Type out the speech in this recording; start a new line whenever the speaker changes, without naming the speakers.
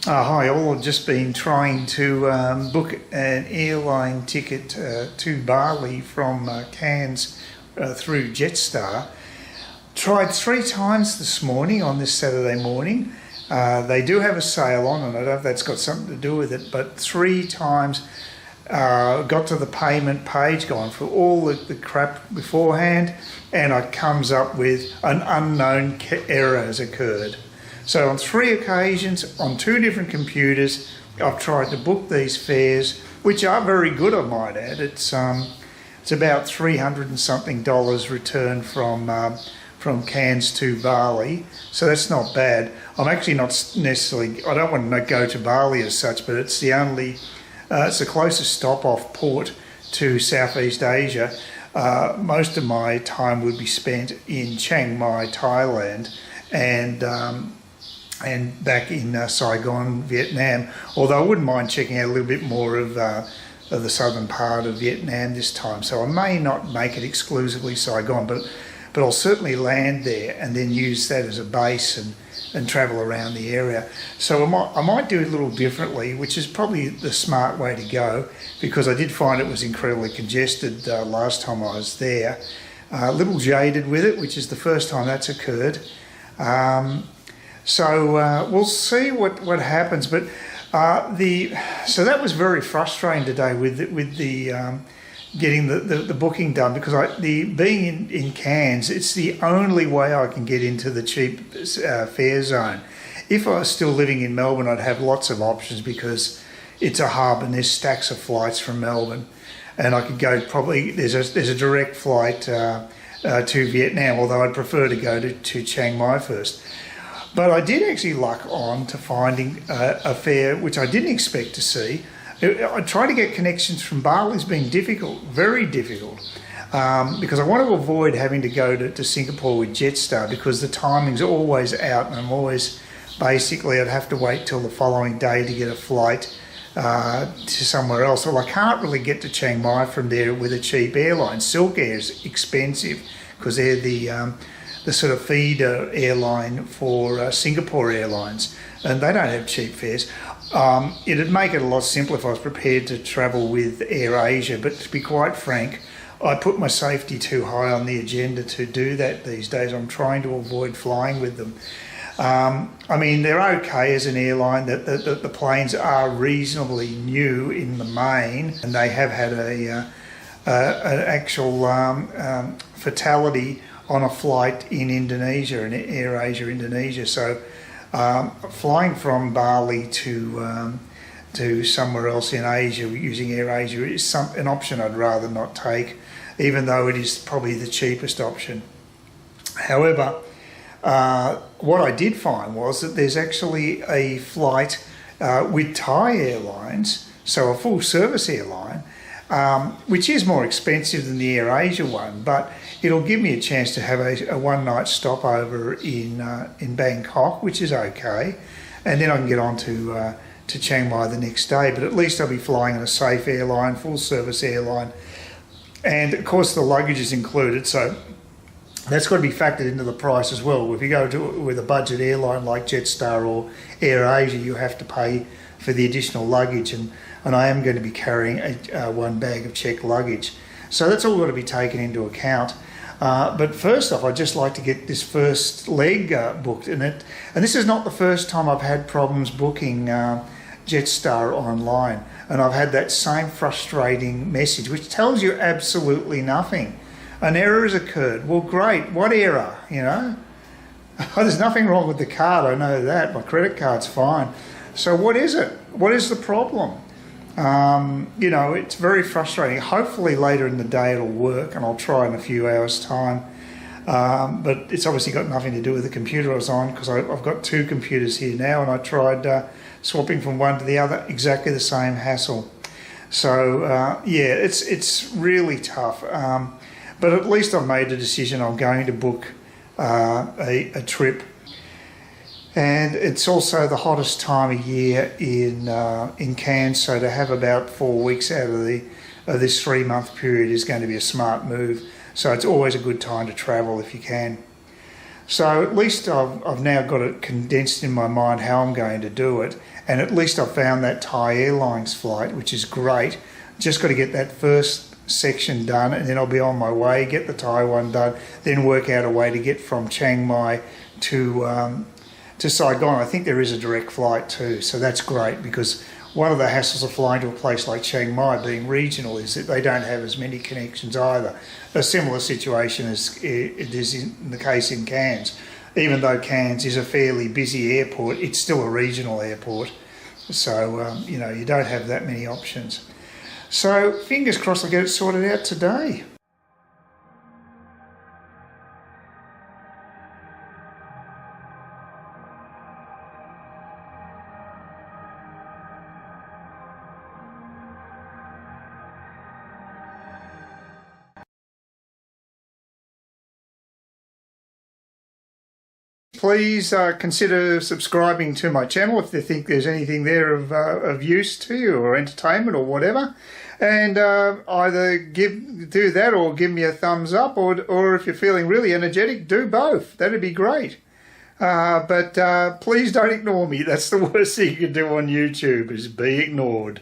Hi all, I've just been trying to book an airline ticket to Bali from Cairns through Jetstar. Tried 3 times this morning on this Saturday morning. They do have a sale on, and I don't know if that's got something to do with it, but 3 times got to the payment page, gone through all the crap beforehand, and it comes up with an unknown error has occurred. So on 3 occasions, on 2 different computers, I've tried to book these fares, which are very good, I might add. It's about $300 and something return from Cairns to Bali, so that's not bad. I'm actually not necessarily, I don't want to go to Bali as such, but it's it's the closest stop off port to Southeast Asia. Most of my time would be spent in Chiang Mai, Thailand, and back in Saigon, Vietnam. Although I wouldn't mind checking out a little bit more of the southern part of Vietnam this time. So I may not make it exclusively Saigon, but I'll certainly land there and then use that as a base and travel around the area. So I might do it a little differently, which is probably the smart way to go, because I did find it was incredibly congested last time I was there. A little jaded with it, which is the first time that's occurred. So we'll see what happens, but so that was very frustrating today with the getting the booking done, because being in Cairns, it's the only way I can get into the cheap fare zone. If I was still living in Melbourne, I'd have lots of options because it's a hub and there's stacks of flights from Melbourne, and I could go probably there's a direct flight to Vietnam, although I'd prefer to go to Chiang Mai first. But I did actually luck on to finding a fare which I didn't expect to see. I tried to get connections from Bali. It's been difficult, very difficult, because I want to avoid having to go to Singapore with Jetstar, because the timing's always out, and I'm always basically I'd have to wait till the following day to get a flight to somewhere else. Well, I can't really get to Chiang Mai from there with a cheap airline. Silk Air is expensive because they're the sort of feeder airline for Singapore Airlines, and they don't have cheap fares. It'd make it a lot simpler if I was prepared to travel with AirAsia, but to be quite frank, I put my safety too high on the agenda to do that these days. I'm trying to avoid flying with them. I mean, they're okay as an airline. The planes are reasonably new in the main, and they have had an actual fatality on a flight in Indonesia, in AirAsia Indonesia. So flying from Bali to somewhere else in Asia using AirAsia is an option I'd rather not take, even though it is probably the cheapest option. However, what I did find was that there's actually a flight with Thai Airlines, so a full service airline, which is more expensive than the AirAsia one, but it'll give me a chance to have a one-night stopover in Bangkok, which is okay, and then I can get on to Chiang Mai the next day. But at least I'll be flying on a safe airline, full-service airline, and of course the luggage is included, so that's got to be factored into the price as well. If you go with a budget airline like Jetstar or AirAsia, you have to pay for the additional luggage, and I am going to be carrying one bag of checked luggage. So that's all got to be taken into account. But first off, I'd just like to get this first leg booked. And this is not the first time I've had problems booking Jetstar online. And I've had that same frustrating message, which tells you absolutely nothing. An error has occurred. Well, great. What error, There's nothing wrong with the card, I know that. My credit card's fine. So what is it? What is the problem? It's very frustrating. Hopefully later in the day it'll work, and I'll try in a few hours' time. But it's obviously got nothing to do with the computer I was on, because I've got 2 computers here now, and I tried swapping from one to the other, exactly the same hassle. So it's really tough. But at least I've made a decision. I'm going to book a trip. And it's also the hottest time of year in Cairns, so to have about 4 weeks out of this 3-month period is going to be a smart move. So it's always a good time to travel if you can. So at least I've now got it condensed in my mind how I'm going to do it, and at least I've found that Thai Airlines flight, which is great. Just got to get that first section done, and then I'll be on my way, get the Thai one done, then work out a way to get from Chiang Mai to Saigon. I think there is a direct flight too, so that's great, because one of the hassles of flying to a place like Chiang Mai, being regional, is that they don't have as many connections either. A similar situation as it is in the case in Cairns. Even though Cairns is a fairly busy airport, it's still a regional airport, so you know, you don't have that many options. So fingers crossed I'll get it sorted out today. Please consider subscribing to my channel if you think there's anything there of use to you, or entertainment or whatever. And either do that or give me a thumbs up, or if you're feeling really energetic, do both. That'd be great. But please don't ignore me. That's the worst thing you can do on YouTube, is be ignored.